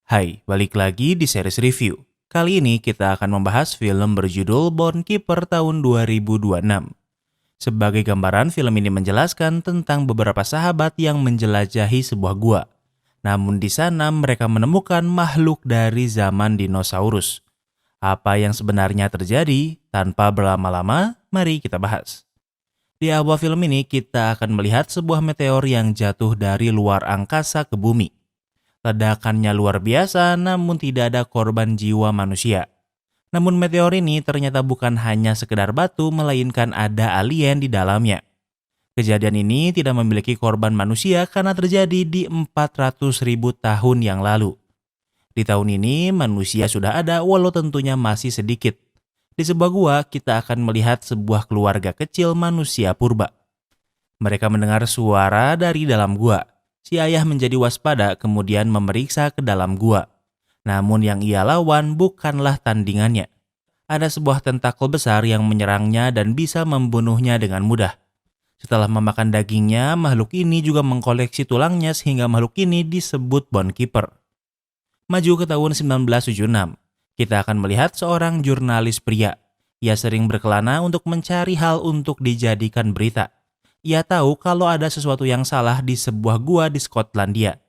Hai, balik lagi di series review. Kali ini kita akan membahas film berjudul Bone Keeper tahun 2026. Sebagai gambaran, film ini menjelaskan tentang beberapa sahabat yang menjelajahi sebuah gua. Namun di sana mereka menemukan makhluk dari zaman dinosaurus. Apa yang sebenarnya terjadi? Tanpa berlama-lama, mari kita bahas. Di awal film ini kita akan melihat sebuah meteor yang jatuh dari luar angkasa ke bumi. Ledakannya luar biasa namun tidak ada korban jiwa manusia. Namun meteor ini ternyata bukan hanya sekedar batu melainkan ada alien di dalamnya. Kejadian ini tidak memiliki korban manusia karena terjadi di 400.000 tahun yang lalu. Di tahun ini manusia sudah ada walau tentunya masih sedikit. Di sebuah gua kita akan melihat sebuah keluarga kecil manusia purba. Mereka mendengar suara dari dalam gua. Si ayah menjadi waspada kemudian memeriksa ke dalam gua. Namun yang ia lawan bukanlah tandingannya. Ada sebuah tentakel besar yang menyerangnya dan bisa membunuhnya dengan mudah. Setelah memakan dagingnya, makhluk ini juga mengkoleksi tulangnya sehingga makhluk ini disebut Bone Keeper. Maju ke tahun 1976, kita akan melihat seorang jurnalis pria. Ia sering berkelana untuk mencari hal untuk dijadikan berita. Ia tahu kalau ada sesuatu yang salah di sebuah gua di Skotlandia.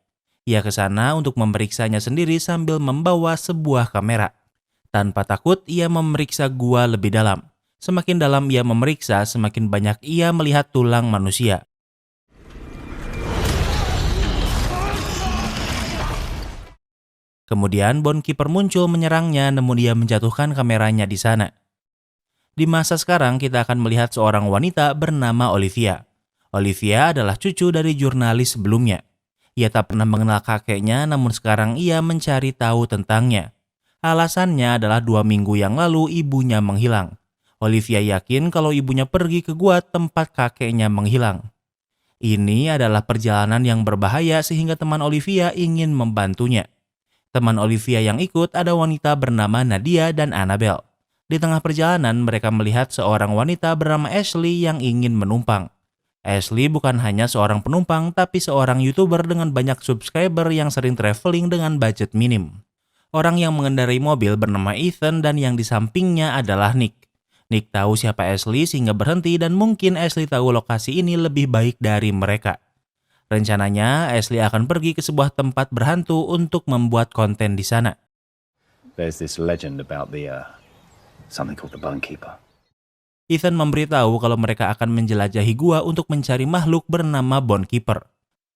Ia ke sana untuk memeriksanya sendiri sambil membawa sebuah kamera. Tanpa takut, ia memeriksa gua lebih dalam. Semakin dalam ia memeriksa, semakin banyak ia melihat tulang manusia. Kemudian Bone Keeper muncul menyerangnya namun ia menjatuhkan kameranya di sana. Di masa sekarang kita akan melihat seorang wanita bernama Olivia. Olivia adalah cucu dari jurnalis sebelumnya. Ia tak pernah mengenal kakeknya namun sekarang ia mencari tahu tentangnya. Alasannya adalah 2 minggu yang lalu ibunya menghilang. Olivia yakin kalau ibunya pergi ke gua tempat kakeknya menghilang. Ini adalah perjalanan yang berbahaya sehingga teman Olivia ingin membantunya. Teman Olivia yang ikut ada wanita bernama Nadia dan Annabelle. Di tengah perjalanan mereka melihat seorang wanita bernama Ashley yang ingin menumpang. Ashley bukan hanya seorang penumpang tapi seorang YouTuber dengan banyak subscriber yang sering traveling dengan budget minim. Orang yang mengendarai mobil bernama Ethan dan yang di sampingnya adalah Nick. Nick tahu siapa Ashley sehingga berhenti dan mungkin Ashley tahu lokasi ini lebih baik dari mereka. Rencananya Ashley akan pergi ke sebuah tempat berhantu untuk membuat konten di sana. There's this legend about something called the Bone Keeper. Ethan memberitahu kalau mereka akan menjelajahi gua untuk mencari makhluk bernama Bone Keeper.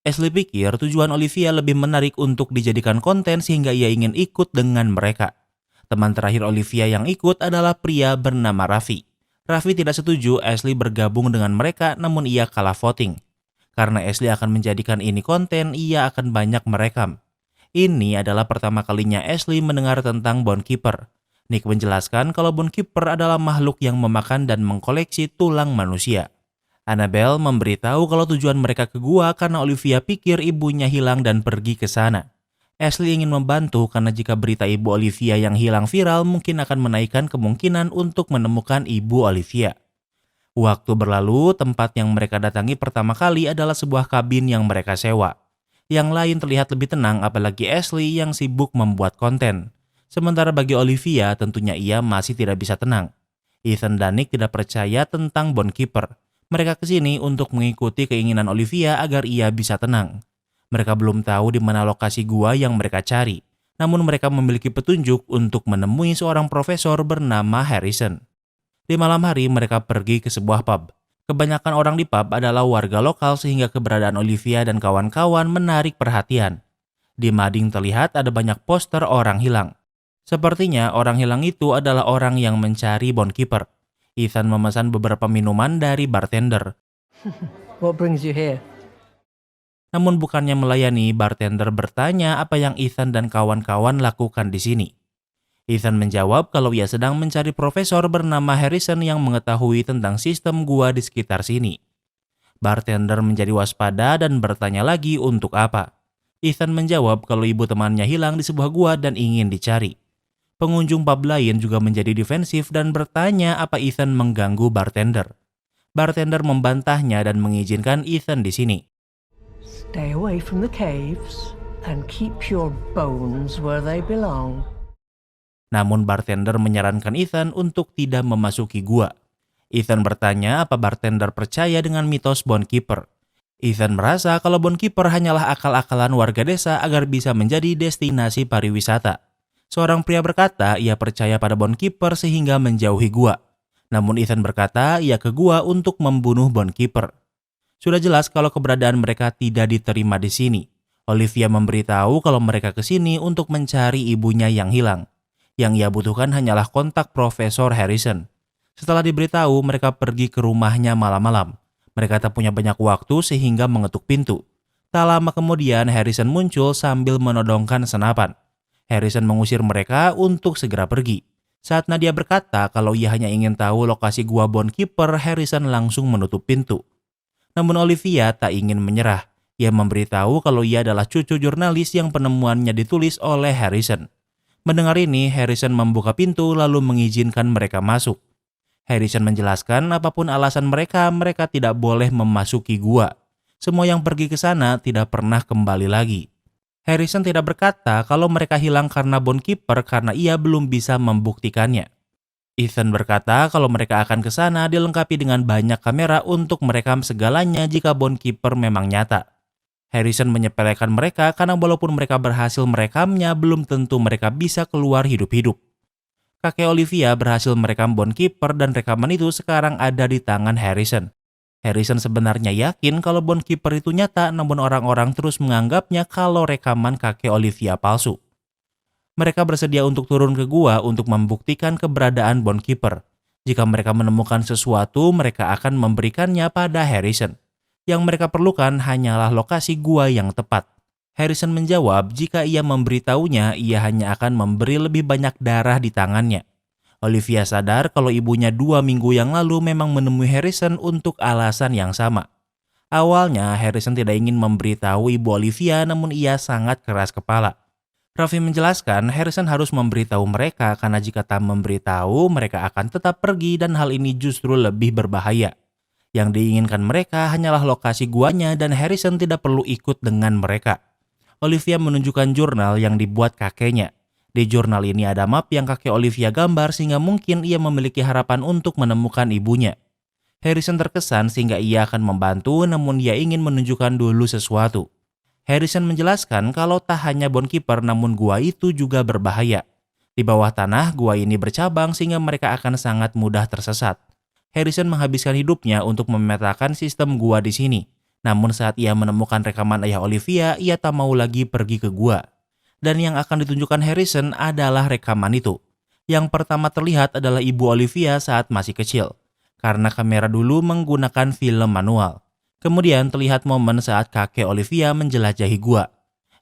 Ashley pikir tujuan Olivia lebih menarik untuk dijadikan konten sehingga ia ingin ikut dengan mereka. Teman terakhir Olivia yang ikut adalah pria bernama Raffi. Raffi tidak setuju Ashley bergabung dengan mereka namun ia kalah voting. Karena Ashley akan menjadikan ini konten, ia akan banyak merekam. Ini adalah pertama kalinya Ashley mendengar tentang Bone Keeper. Nick menjelaskan kalau Bone Keeper adalah makhluk yang memakan dan mengkoleksi tulang manusia. Annabelle memberitahu kalau tujuan mereka ke gua karena Olivia pikir ibunya hilang dan pergi ke sana. Ashley ingin membantu karena jika berita ibu Olivia yang hilang viral mungkin akan menaikkan kemungkinan untuk menemukan ibu Olivia. Waktu berlalu, tempat yang mereka datangi pertama kali adalah sebuah kabin yang mereka sewa. Yang lain terlihat lebih tenang apalagi Ashley yang sibuk membuat konten. Sementara bagi Olivia tentunya ia masih tidak bisa tenang. Ethan dan Nick tidak percaya tentang Bone Keeper. Mereka kesini untuk mengikuti keinginan Olivia agar ia bisa tenang. Mereka belum tahu di mana lokasi gua yang mereka cari. Namun mereka memiliki petunjuk untuk menemui seorang profesor bernama Harrison. Di malam hari mereka pergi ke sebuah pub. Kebanyakan orang di pub adalah warga lokal sehingga keberadaan Olivia dan kawan-kawan menarik perhatian. Di mading terlihat ada banyak poster orang hilang. Sepertinya orang hilang itu adalah orang yang mencari Bone Keeper. Ethan memesan beberapa minuman dari bartender. What brings you here? Namun bukannya melayani, bartender bertanya apa yang Ethan dan kawan-kawan lakukan di sini. Ethan menjawab kalau ia sedang mencari profesor bernama Harrison yang mengetahui tentang sistem gua di sekitar sini. Bartender menjadi waspada dan bertanya lagi untuk apa. Ethan menjawab kalau ibu temannya hilang di sebuah gua dan ingin dicari. Pengunjung pub lain juga menjadi defensif dan bertanya apa Ethan mengganggu bartender. Bartender membantahnya dan mengizinkan Ethan di sini. Stay away from the caves. and keep your bones where they belong. Namun bartender menyarankan Ethan untuk tidak memasuki gua. Ethan bertanya apa bartender percaya dengan mitos Bone Keeper. Ethan merasa kalau Bone Keeper hanyalah akal-akalan warga desa agar bisa menjadi destinasi pariwisata. Seorang pria berkata ia percaya pada Bone Keeper sehingga menjauhi gua. Namun Ethan berkata ia ke gua untuk membunuh Bone Keeper. Sudah jelas kalau keberadaan mereka tidak diterima di sini. Olivia memberitahu kalau mereka ke sini untuk mencari ibunya yang hilang. Yang ia butuhkan hanyalah kontak Profesor Harrison. Setelah diberitahu, mereka pergi ke rumahnya malam-malam. Mereka tak punya banyak waktu sehingga mengetuk pintu. Tak lama kemudian Harrison muncul sambil menodongkan senapan. Harrison mengusir mereka untuk segera pergi. Saat Nadia berkata kalau ia hanya ingin tahu lokasi gua Bone Keeper, Harrison langsung menutup pintu. Namun Olivia tak ingin menyerah. Ia memberitahu kalau ia adalah cucu jurnalis yang penemuannya ditulis oleh Harrison. Mendengar ini, Harrison membuka pintu lalu mengizinkan mereka masuk. Harrison menjelaskan apapun alasan mereka tidak boleh memasuki gua. Semua yang pergi ke sana tidak pernah kembali lagi. Harrison tidak berkata kalau mereka hilang karena Bone Keeper karena ia belum bisa membuktikannya. Ethan berkata kalau mereka akan ke sana dilengkapi dengan banyak kamera untuk merekam segalanya jika Bone Keeper memang nyata. Harrison menyepelekan mereka karena walaupun mereka berhasil merekamnya, belum tentu mereka bisa keluar hidup-hidup. Kakek Olivia berhasil merekam Bone Keeper dan rekaman itu sekarang ada di tangan Harrison. Harrison sebenarnya yakin kalau Bone Keeper itu nyata, namun orang-orang terus menganggapnya kalau rekaman kakek Olivia palsu. Mereka bersedia untuk turun ke gua untuk membuktikan keberadaan Bone Keeper. Jika mereka menemukan sesuatu, mereka akan memberikannya pada Harrison. Yang mereka perlukan hanyalah lokasi gua yang tepat. Harrison menjawab jika ia memberitahunya, ia hanya akan memberi lebih banyak darah di tangannya. Olivia sadar kalau ibunya 2 minggu yang lalu memang menemui Harrison untuk alasan yang sama. Awalnya, Harrison tidak ingin memberitahu ibu Olivia, namun ia sangat keras kepala. Raffi menjelaskan Harrison harus memberitahu mereka karena jika tak memberitahu mereka akan tetap pergi dan hal ini justru lebih berbahaya. Yang diinginkan mereka hanyalah lokasi guanya dan Harrison tidak perlu ikut dengan mereka. Olivia menunjukkan jurnal yang dibuat kakeknya. Di jurnal ini ada map yang kakek Olivia gambar sehingga mungkin ia memiliki harapan untuk menemukan ibunya. Harrison terkesan sehingga ia akan membantu namun ia ingin menunjukkan dulu sesuatu. Harrison menjelaskan kalau tak hanya Bone Keeper namun gua itu juga berbahaya. Di bawah tanah gua ini bercabang sehingga mereka akan sangat mudah tersesat. Harrison menghabiskan hidupnya untuk memetakan sistem gua di sini. Namun saat ia menemukan rekaman ayah Olivia, ia tak mau lagi pergi ke gua. Dan yang akan ditunjukkan Harrison adalah rekaman itu. Yang pertama terlihat adalah ibu Olivia saat masih kecil. Karena kamera dulu menggunakan film manual. Kemudian terlihat momen saat kakek Olivia menjelajahi gua.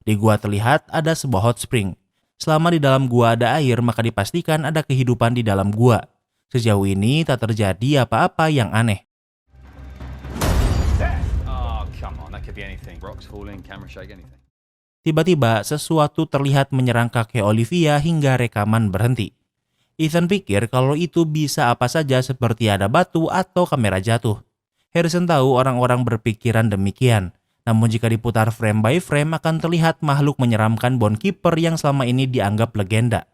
Di gua terlihat ada sebuah hot spring. Selama di dalam gua ada air, maka dipastikan ada kehidupan di dalam gua. Sejauh ini tak terjadi apa-apa yang aneh. Oh, come on. That could be anything. Rocks falling, camera shake, anything. Tiba-tiba sesuatu terlihat menyerang kakek Olivia hingga rekaman berhenti. Ethan pikir kalau itu bisa apa saja seperti ada batu atau kamera jatuh. Harrison tahu orang-orang berpikiran demikian. Namun jika diputar frame by frame akan terlihat makhluk menyeramkan Bone Keeper yang selama ini dianggap legenda.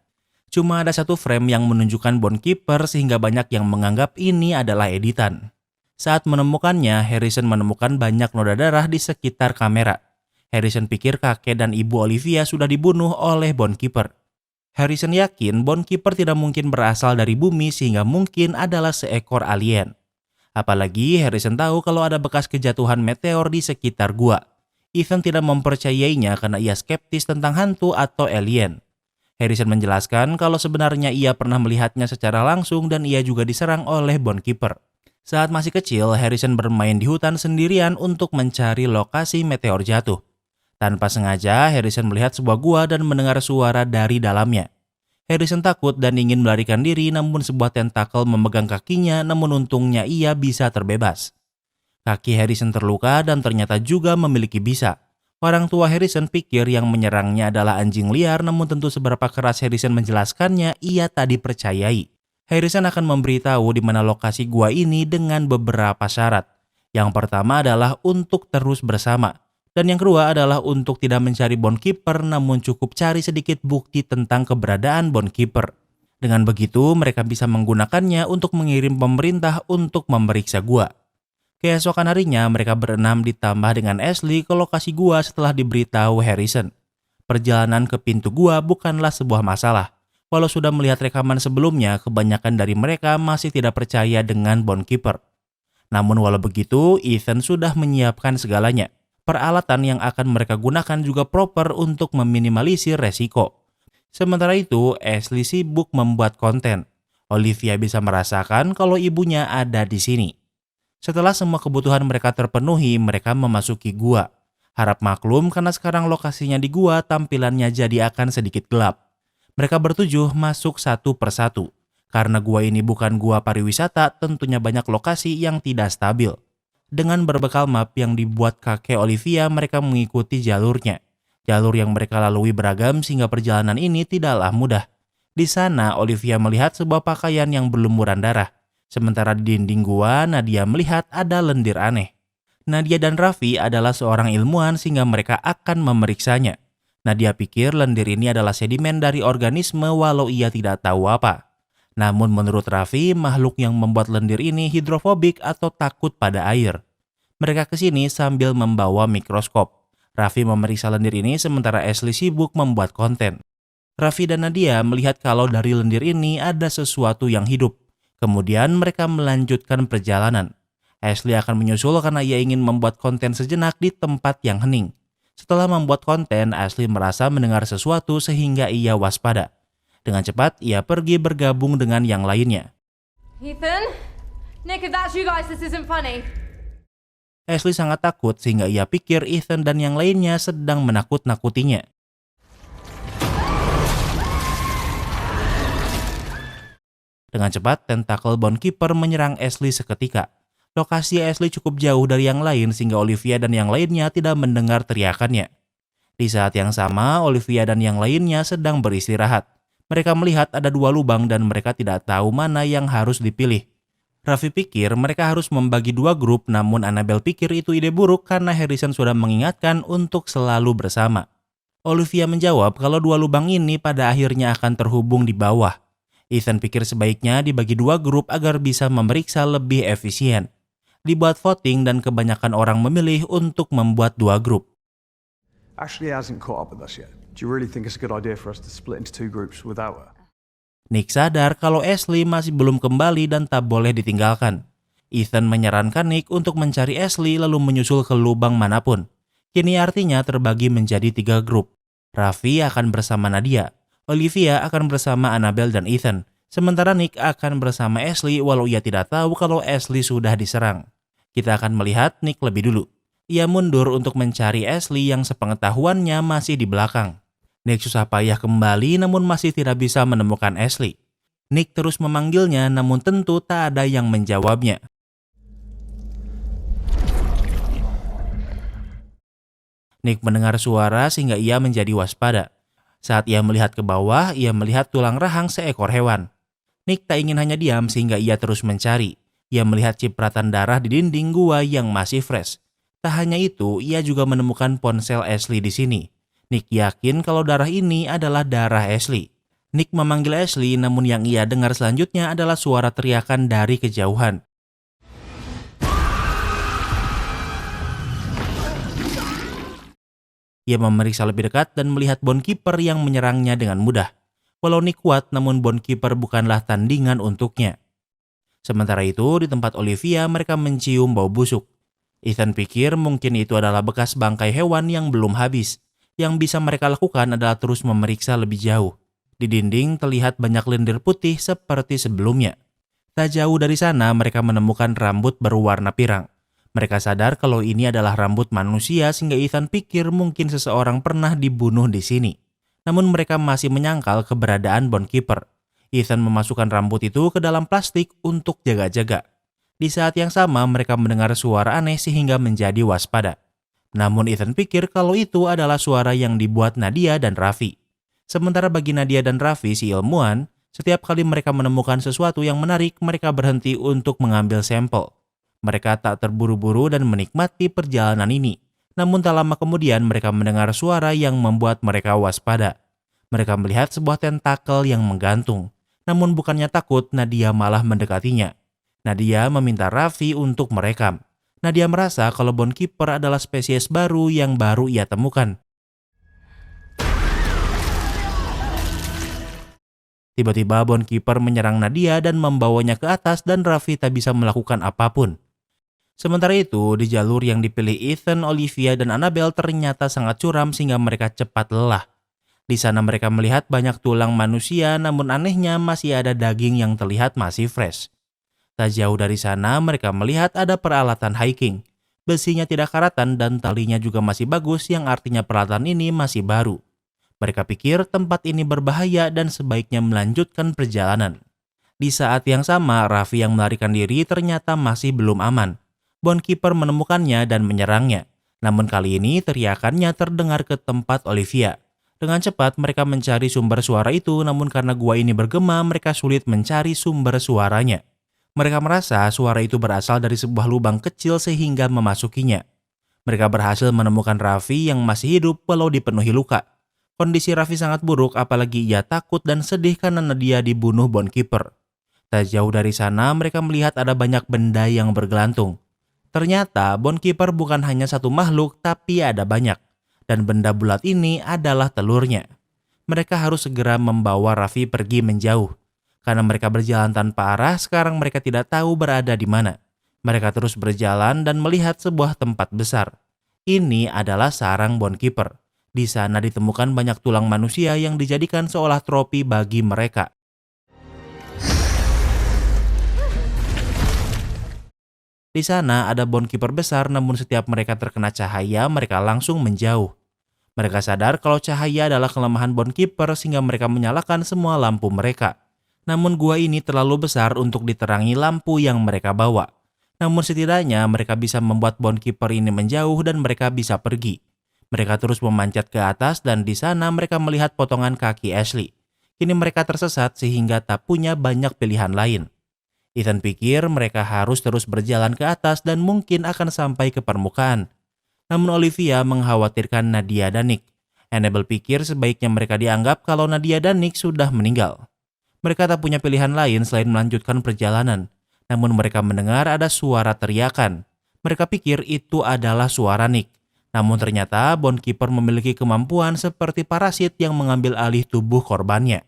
Cuma ada satu frame yang menunjukkan Bone Keeper sehingga banyak yang menganggap ini adalah editan. Saat menemukannya, Harrison menemukan banyak noda darah di sekitar kamera. Harrison pikir kakek dan ibu Olivia sudah dibunuh oleh Bone Keeper. Harrison yakin Bone Keeper tidak mungkin berasal dari bumi sehingga mungkin adalah seekor alien. Apalagi Harrison tahu kalau ada bekas kejatuhan meteor di sekitar gua. Ethan tidak mempercayainya karena ia skeptis tentang hantu atau alien. Harrison menjelaskan kalau sebenarnya ia pernah melihatnya secara langsung dan ia juga diserang oleh Bone Keeper. Saat masih kecil, Harrison bermain di hutan sendirian untuk mencari lokasi meteor jatuh. Tanpa sengaja, Harrison melihat sebuah gua dan mendengar suara dari dalamnya. Harrison takut dan ingin melarikan diri namun sebuah tentakel memegang kakinya namun untungnya ia bisa terbebas. Kaki Harrison terluka dan ternyata juga memiliki bisa. Orang tua Harrison pikir yang menyerangnya adalah anjing liar namun tentu seberapa keras Harrison menjelaskannya ia tak dipercayai. Harrison akan memberitahu di mana lokasi gua ini dengan beberapa syarat. Yang pertama adalah untuk terus bersama. Dan yang kedua adalah untuk tidak mencari Bond Keeper namun cukup cari sedikit bukti tentang keberadaan Bond Keeper. Dengan begitu mereka bisa menggunakannya untuk mengirim pemerintah untuk memeriksa gua. Keesokan harinya mereka berenam ditambah dengan Ashley ke lokasi gua setelah diberitahu Harrison. Perjalanan ke pintu gua bukanlah sebuah masalah. Walau sudah melihat rekaman sebelumnya, kebanyakan dari mereka masih tidak percaya dengan Bond Keeper. Namun walau begitu, Ethan sudah menyiapkan segalanya. Peralatan yang akan mereka gunakan juga proper untuk meminimalisir resiko. Sementara itu, Ashley sibuk membuat konten. Olivia bisa merasakan kalau ibunya ada di sini. Setelah semua kebutuhan mereka terpenuhi, mereka memasuki gua. Harap maklum karena sekarang lokasinya di gua, tampilannya jadi akan sedikit gelap. Mereka bertujuh masuk satu persatu. Karena gua ini bukan gua pariwisata, tentunya banyak lokasi yang tidak stabil. Dengan berbekal map yang dibuat kakek Olivia, mereka mengikuti jalurnya. Jalur yang mereka lalui beragam sehingga perjalanan ini tidaklah mudah. Di sana, Olivia melihat sebuah pakaian yang berlumuran darah. Sementara di dinding gua, Nadia melihat ada lendir aneh. Nadia dan Raffi adalah seorang ilmuwan sehingga mereka akan memeriksanya. Nadia pikir lendir ini adalah sedimen dari organisme walau ia tidak tahu apa. Namun menurut Raffi, makhluk yang membuat lendir ini hidrofobik atau takut pada air. Mereka ke sini sambil membawa mikroskop. Raffi memeriksa lendir ini sementara Ashley sibuk membuat konten. Raffi dan Nadia melihat kalau dari lendir ini ada sesuatu yang hidup. Kemudian mereka melanjutkan perjalanan. Ashley akan menyusul karena ia ingin membuat konten sejenak di tempat yang hening. Setelah membuat konten, Ashley merasa mendengar sesuatu sehingga ia waspada. Dengan cepat, ia pergi bergabung dengan yang lainnya. Ethan? Nick, if that's you guys, this isn't funny. Ashley sangat takut sehingga ia pikir Ethan dan yang lainnya sedang menakut-nakutinya. Dengan cepat, tentakel Bond Keeper menyerang Ashley seketika. Lokasi Ashley cukup jauh dari yang lain sehingga Olivia dan yang lainnya tidak mendengar teriakannya. Di saat yang sama, Olivia dan yang lainnya sedang beristirahat. Mereka melihat ada dua lubang dan mereka tidak tahu mana yang harus dipilih. Raffi pikir mereka harus membagi dua grup, namun Annabelle pikir itu ide buruk karena Harrison sudah mengingatkan untuk selalu bersama. Olivia menjawab kalau dua lubang ini pada akhirnya akan terhubung di bawah. Ethan pikir sebaiknya dibagi dua grup agar bisa memeriksa lebih efisien. Dibuat voting dan kebanyakan orang memilih untuk membuat dua grup. Ashley hasn't caught up with us yet. Do you really think it's a good idea for us to split into two groups without her? Nick sadar kalau Ashley masih belum kembali dan tak boleh ditinggalkan. Ethan menyarankan Nick untuk mencari Ashley lalu menyusul ke lubang manapun. Kini artinya terbagi menjadi 3 grup. Raffi akan bersama Nadia, Olivia akan bersama Annabelle dan Ethan, sementara Nick akan bersama Ashley walau ia tidak tahu kalau Ashley sudah diserang. Kita akan melihat Nick lebih dulu. Ia mundur untuk mencari Ashley yang sepengetahuannya masih di belakang. Nick susah payah kembali namun masih tidak bisa menemukan Ashley. Nick terus memanggilnya namun tentu tak ada yang menjawabnya. Nick mendengar suara sehingga ia menjadi waspada. Saat ia melihat ke bawah, ia melihat tulang rahang seekor hewan. Nick tak ingin hanya diam sehingga ia terus mencari. Ia melihat cipratan darah di dinding gua yang masih fresh. Tak hanya itu, ia juga menemukan ponsel Ashley di sini. Nick yakin kalau darah ini adalah darah Ashley. Nick memanggil Ashley namun yang ia dengar selanjutnya adalah suara teriakan dari kejauhan. Ia memeriksa lebih dekat dan melihat Bond Keeper yang menyerangnya dengan mudah. Walau Nick kuat namun Bond Keeper bukanlah tandingan untuknya. Sementara itu di tempat Olivia mereka mencium bau busuk. Ethan pikir mungkin itu adalah bekas bangkai hewan yang belum habis. Yang bisa mereka lakukan adalah terus memeriksa lebih jauh. Di dinding terlihat banyak lendir putih seperti sebelumnya. Tak jauh dari sana mereka menemukan rambut berwarna pirang. Mereka sadar kalau ini adalah rambut manusia sehingga Ethan pikir mungkin seseorang pernah dibunuh di sini. Namun mereka masih menyangkal keberadaan Bond Keeper. Ethan memasukkan rambut itu ke dalam plastik untuk jaga-jaga. Di saat yang sama mereka mendengar suara aneh sehingga menjadi waspada. Namun Ethan pikir kalau itu adalah suara yang dibuat Nadia dan Raffi. Sementara bagi Nadia dan Raffi si ilmuwan, setiap kali mereka menemukan sesuatu yang menarik, mereka berhenti untuk mengambil sampel. Mereka tak terburu-buru dan menikmati perjalanan ini. Namun tak lama kemudian mereka mendengar suara yang membuat mereka waspada. Mereka melihat sebuah tentakel yang menggantung. Namun bukannya takut, Nadia malah mendekatinya. Nadia meminta Raffi untuk merekam. Nadia merasa kalau Bone Keeper adalah spesies baru yang baru ia temukan. Tiba-tiba Bone Keeper menyerang Nadia dan membawanya ke atas dan Raffi tak bisa melakukan apapun. Sementara itu, di jalur yang dipilih Ethan, Olivia, dan Annabelle ternyata sangat curam sehingga mereka cepat lelah. Di sana mereka melihat banyak tulang manusia, namun anehnya masih ada daging yang terlihat masih fresh. Tak jauh dari sana mereka melihat ada peralatan hiking. Besinya tidak karatan dan talinya juga masih bagus, yang artinya peralatan ini masih baru. Mereka pikir tempat ini berbahaya dan sebaiknya melanjutkan perjalanan. Di saat yang sama, Raffi yang melarikan diri ternyata masih belum aman. Bone Keeper menemukannya dan menyerangnya. Namun kali ini teriakannya terdengar ke tempat Olivia. Dengan cepat mereka mencari sumber suara itu, namun karena gua ini bergema, mereka sulit mencari sumber suaranya. Mereka merasa suara itu berasal dari sebuah lubang kecil sehingga memasukinya. Mereka berhasil menemukan Raffi yang masih hidup walau dipenuhi luka. Kondisi Raffi sangat buruk, apalagi ia takut dan sedih karena Nadia dibunuh Bone Keeper. Tak jauh dari sana mereka melihat ada banyak benda yang bergelantung. Ternyata Bone Keeper bukan hanya satu makhluk, tapi ada banyak. Dan benda bulat ini adalah telurnya. Mereka harus segera membawa Raffi pergi menjauh. Karena mereka berjalan tanpa arah, sekarang mereka tidak tahu berada di mana. Mereka terus berjalan dan melihat sebuah tempat besar. Ini adalah sarang Bone Keeper. Di sana ditemukan banyak tulang manusia yang dijadikan seolah trofi bagi mereka. Di sana ada Bone Keeper besar, namun setiap mereka terkena cahaya, mereka langsung menjauh. Mereka sadar kalau cahaya adalah kelemahan Bone Keeper sehingga mereka menyalakan semua lampu mereka. Namun gua ini terlalu besar untuk diterangi lampu yang mereka bawa. Namun setidaknya mereka bisa membuat Bone Keeper ini menjauh dan mereka bisa pergi. Mereka terus memanjat ke atas dan di sana mereka melihat potongan kaki Ashley. Kini mereka tersesat sehingga tak punya banyak pilihan lain. Ethan pikir mereka harus terus berjalan ke atas dan mungkin akan sampai ke permukaan. Namun Olivia mengkhawatirkan Nadia dan Nick. Annabelle pikir sebaiknya mereka dianggap kalau Nadia dan Nick sudah meninggal. Mereka tak punya pilihan lain selain melanjutkan perjalanan. Namun mereka mendengar ada suara teriakan. Mereka pikir itu adalah suara Nick. Namun ternyata Bone Keeper memiliki kemampuan seperti parasit yang mengambil alih tubuh korbannya.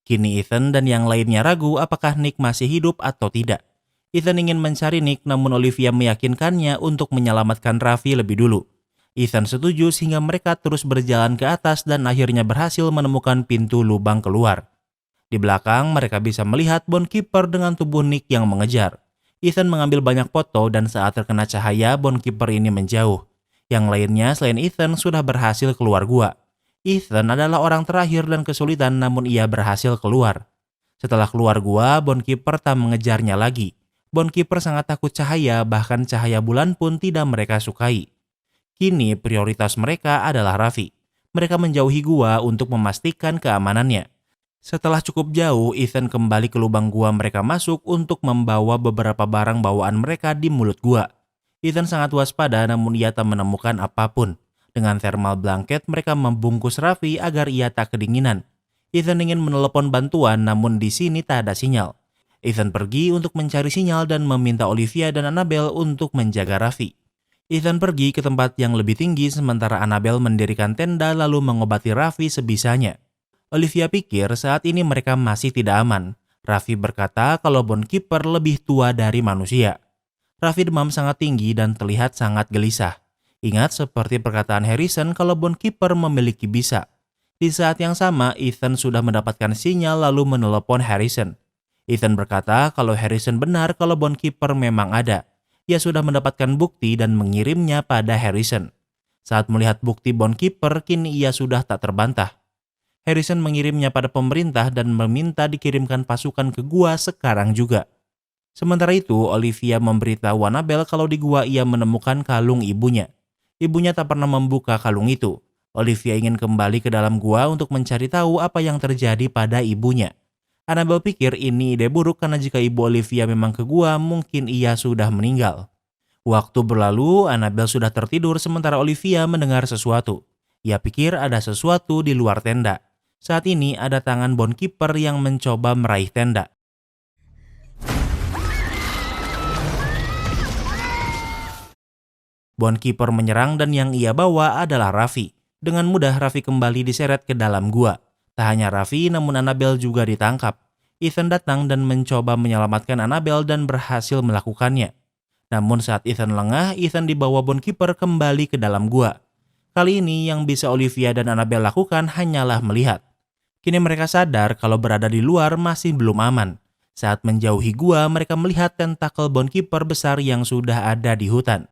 Kini Ethan dan yang lainnya ragu apakah Nick masih hidup atau tidak. Ethan ingin mencari Nick, namun Olivia meyakinkannya untuk menyelamatkan Raffi lebih dulu. Ethan setuju sehingga mereka terus berjalan ke atas dan akhirnya berhasil menemukan pintu lubang keluar. Di belakang mereka bisa melihat Bone Keeper dengan tubuh Nick yang mengejar. Ethan mengambil banyak foto dan saat terkena cahaya Bone Keeper ini menjauh. Yang lainnya selain Ethan sudah berhasil keluar gua. Ethan adalah orang terakhir dan kesulitan, namun ia berhasil keluar. Setelah keluar gua, Bone Keeper tak mengejarnya lagi. Bone Keeper sangat takut cahaya, bahkan cahaya bulan pun tidak mereka sukai. Kini prioritas mereka adalah Raffi. Mereka menjauhi gua untuk memastikan keamanannya. Setelah cukup jauh, Ethan kembali ke lubang gua mereka masuk untuk membawa beberapa barang bawaan mereka di mulut gua. Ethan sangat waspada namun ia tak menemukan apapun. Dengan thermal blanket mereka membungkus Raffi agar ia tak kedinginan. Ethan ingin menelepon bantuan namun di sini tak ada sinyal. Ethan pergi untuk mencari sinyal dan meminta Olivia dan Annabelle untuk menjaga Raffi. Ethan pergi ke tempat yang lebih tinggi sementara Annabelle mendirikan tenda lalu mengobati Raffi sebisanya. Olivia pikir saat ini mereka masih tidak aman. Raffi berkata kalau Bone Keeper lebih tua dari manusia. Raffi demam sangat tinggi dan terlihat sangat gelisah. Ingat seperti perkataan Harrison kalau Bone Keeper memiliki bisa. Di saat yang sama, Ethan sudah mendapatkan sinyal lalu menelepon Harrison. Ethan berkata kalau Harrison benar kalau Bone Keeper memang ada. Ia sudah mendapatkan bukti dan mengirimnya pada Harrison. Saat melihat bukti Bone Keeper, kini ia sudah tak terbantah. Harrison mengirimnya pada pemerintah dan meminta dikirimkan pasukan ke gua sekarang juga. Sementara itu, Olivia memberitahu Annabelle kalau di gua ia menemukan kalung ibunya. Ibunya tak pernah membuka kalung itu. Olivia ingin kembali ke dalam gua untuk mencari tahu apa yang terjadi pada ibunya. Annabelle pikir ini ide buruk karena jika ibu Olivia memang ke gua, mungkin ia sudah meninggal. Waktu berlalu, Annabelle sudah tertidur sementara Olivia mendengar sesuatu. Ia pikir ada sesuatu di luar tenda. Saat ini ada tangan Bonekeeper yang mencoba meraih tenda. Bonekeeper menyerang dan yang ia bawa adalah Raffi. Dengan mudah Raffi kembali diseret ke dalam gua. Tak hanya Raffi, namun Annabelle juga ditangkap. Ethan datang dan mencoba menyelamatkan Annabelle dan berhasil melakukannya. Namun saat Ethan lengah, Ethan dibawa Bonekeeper kembali ke dalam gua. Kali ini yang bisa Olivia dan Annabelle lakukan hanyalah melihat. Kini mereka sadar kalau berada di luar masih belum aman. Saat menjauhi gua, mereka melihat tentakel Bonekeeper besar yang sudah ada di hutan.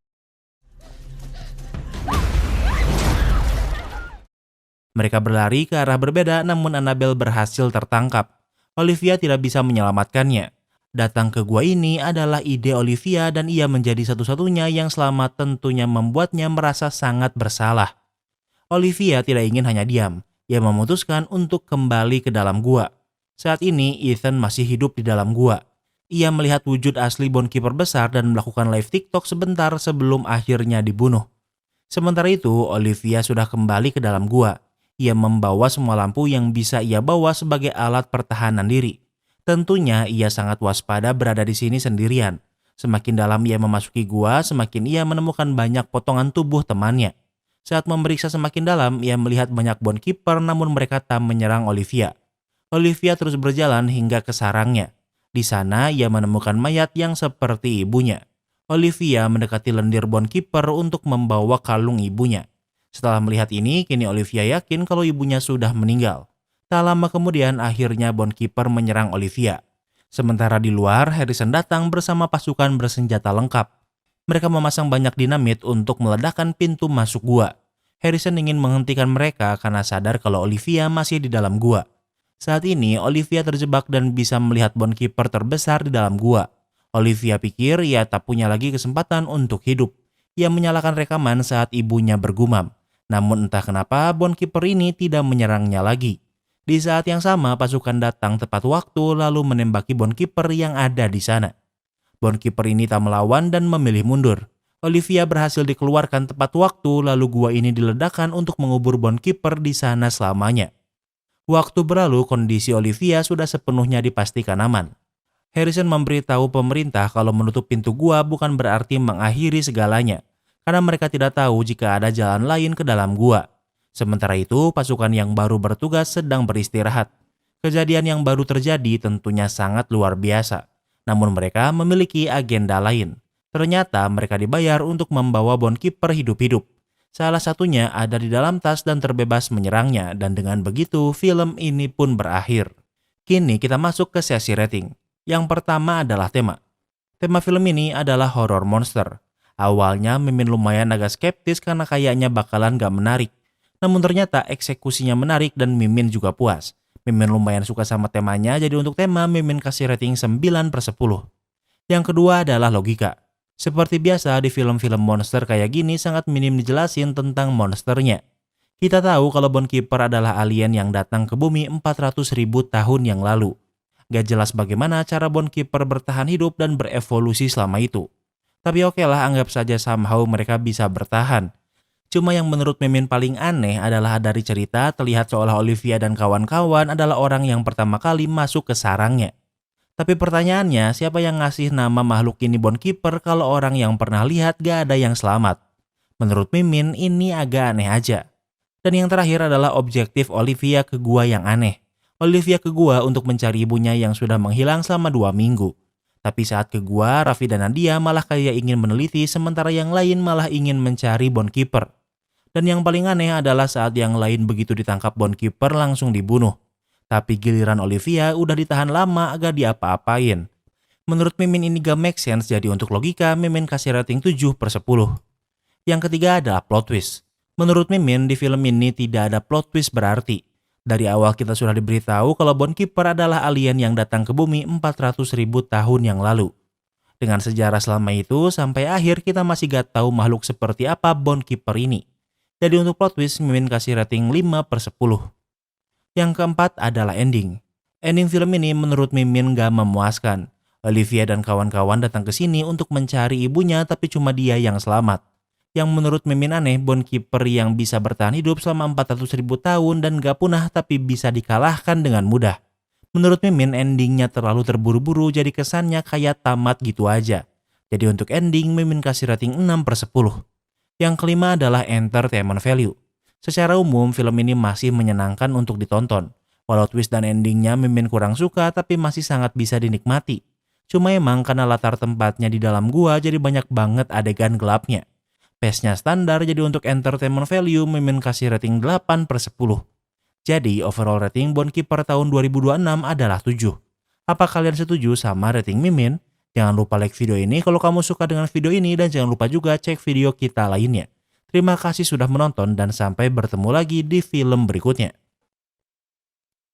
Mereka berlari ke arah berbeda, namun Annabelle berhasil tertangkap. Olivia tidak bisa menyelamatkannya. Datang ke gua ini adalah ide Olivia dan ia menjadi satu-satunya yang selamat, tentunya membuatnya merasa sangat bersalah. Olivia tidak ingin hanya diam. Ia memutuskan untuk kembali ke dalam gua. Saat ini Ethan masih hidup di dalam gua. Ia melihat wujud asli Bonekeeper besar dan melakukan live TikTok sebentar sebelum akhirnya dibunuh. Sementara itu, Olivia sudah kembali ke dalam gua. Ia membawa semua lampu yang bisa ia bawa sebagai alat pertahanan diri. Tentunya ia sangat waspada berada di sini sendirian. Semakin dalam ia memasuki gua, semakin ia menemukan banyak potongan tubuh temannya. Saat memeriksa semakin dalam, ia melihat banyak Bonekeeper namun mereka tak menyerang Olivia. Olivia terus berjalan hingga ke sarangnya. Di sana ia menemukan mayat yang seperti ibunya. Olivia mendekati lendir Bonekeeper untuk membawa kalung ibunya. Setelah melihat ini, kini Olivia yakin kalau ibunya sudah meninggal. Tak lama kemudian akhirnya Bonekeeper menyerang Olivia. Sementara di luar, Harrison datang bersama pasukan bersenjata lengkap. Mereka memasang banyak dinamit untuk meledakkan pintu masuk gua. Harrison ingin menghentikan mereka karena sadar kalau Olivia masih di dalam gua. Saat ini Olivia terjebak dan bisa melihat Bonekeeper terbesar di dalam gua. Olivia pikir ia tak punya lagi kesempatan untuk hidup. Ia menyalakan rekaman saat ibunya bergumam. Namun entah kenapa Bonekeeper ini tidak menyerangnya lagi. Di saat yang sama pasukan datang tepat waktu lalu menembaki Bonekeeper yang ada di sana. Bonekeeper ini tak melawan dan memilih mundur. Olivia berhasil dikeluarkan tepat waktu lalu gua ini diledakkan untuk mengubur Bonekeeper di sana selamanya. Waktu berlalu, kondisi Olivia sudah sepenuhnya dipastikan aman. Harrison memberitahu pemerintah kalau menutup pintu gua bukan berarti mengakhiri segalanya. Karena mereka tidak tahu jika ada jalan lain ke dalam gua. Sementara itu, pasukan yang baru bertugas sedang beristirahat. Kejadian yang baru terjadi tentunya sangat luar biasa. Namun mereka memiliki agenda lain. Ternyata mereka dibayar untuk membawa Bonekeeper hidup-hidup. Salah satunya ada di dalam tas dan terbebas menyerangnya, dan dengan begitu film ini pun berakhir. Kini kita masuk ke sesi rating. Yang pertama adalah tema. Tema film ini adalah horror monster. Awalnya Mimin lumayan agak skeptis karena kayaknya bakalan gak menarik. Namun ternyata eksekusinya menarik dan Mimin juga puas. Mimin lumayan suka sama temanya, jadi untuk tema Mimin kasih rating 9/10. Yang kedua adalah logika. Seperti biasa di film-film monster kayak gini sangat minim dijelasin tentang monsternya. Kita tahu kalau Bonekeeper adalah alien yang datang ke bumi 400.000 tahun yang lalu. Gak jelas bagaimana cara Bonekeeper bertahan hidup dan berevolusi selama itu. Tapi oke lah, anggap saja somehow mereka bisa bertahan. Cuma yang menurut Mimin paling aneh adalah dari cerita terlihat seolah Olivia dan kawan-kawan adalah orang yang pertama kali masuk ke sarangnya. Tapi pertanyaannya, siapa yang ngasih nama makhluk ini Bonekeeper kalau orang yang pernah lihat gak ada yang selamat? Menurut Mimin ini agak aneh aja. Dan yang terakhir adalah objektif Olivia ke gua yang aneh. Olivia ke gua untuk mencari ibunya yang sudah menghilang selama 2 minggu. Tapi saat ke gua, Raffi dan Nadia malah kayak ingin meneliti sementara yang lain malah ingin mencari Bonekeeper. Dan yang paling aneh adalah saat yang lain begitu ditangkap Bonekeeper langsung dibunuh. Tapi giliran Olivia udah ditahan lama agak diapa-apain. Menurut Mimin ini gak make sense, jadi untuk logika Mimin kasih rating 7/10. Yang ketiga adalah plot twist. Menurut Mimin di film ini tidak ada plot twist berarti. Dari awal kita sudah diberitahu kalau Bonekeeper adalah alien yang datang ke bumi 400.000 tahun yang lalu. Dengan sejarah selama itu, sampai akhir kita masih gak tahu makhluk seperti apa Bonekeeper ini. Jadi untuk plot twist, Mimin kasih rating 5/10. Yang keempat adalah ending. Ending film ini menurut Mimin gak memuaskan. Olivia dan kawan-kawan datang ke sini untuk mencari ibunya, tapi cuma dia yang selamat. Yang menurut Mimin aneh, Bone Keeper yang bisa bertahan hidup selama 400.000 tahun dan gak punah tapi bisa dikalahkan dengan mudah. Menurut Mimin, endingnya terlalu terburu-buru, jadi kesannya kayak tamat gitu aja. Jadi untuk ending, Mimin kasih rating 6/10. Yang kelima adalah entertainment value. Secara umum, film ini masih menyenangkan untuk ditonton. Walau twist dan endingnya Mimin kurang suka, tapi masih sangat bisa dinikmati. Cuma emang karena latar tempatnya di dalam gua, jadi banyak banget adegan gelapnya. Pace-nya standar, jadi untuk entertainment value Mimin kasih rating 8/10. Jadi overall rating Bone Keeper tahun 2026 adalah 7. Apa kalian setuju sama rating Mimin? Jangan lupa like video ini kalau kamu suka dengan video ini, dan jangan lupa juga cek video kita lainnya. Terima kasih sudah menonton dan sampai bertemu lagi di film berikutnya.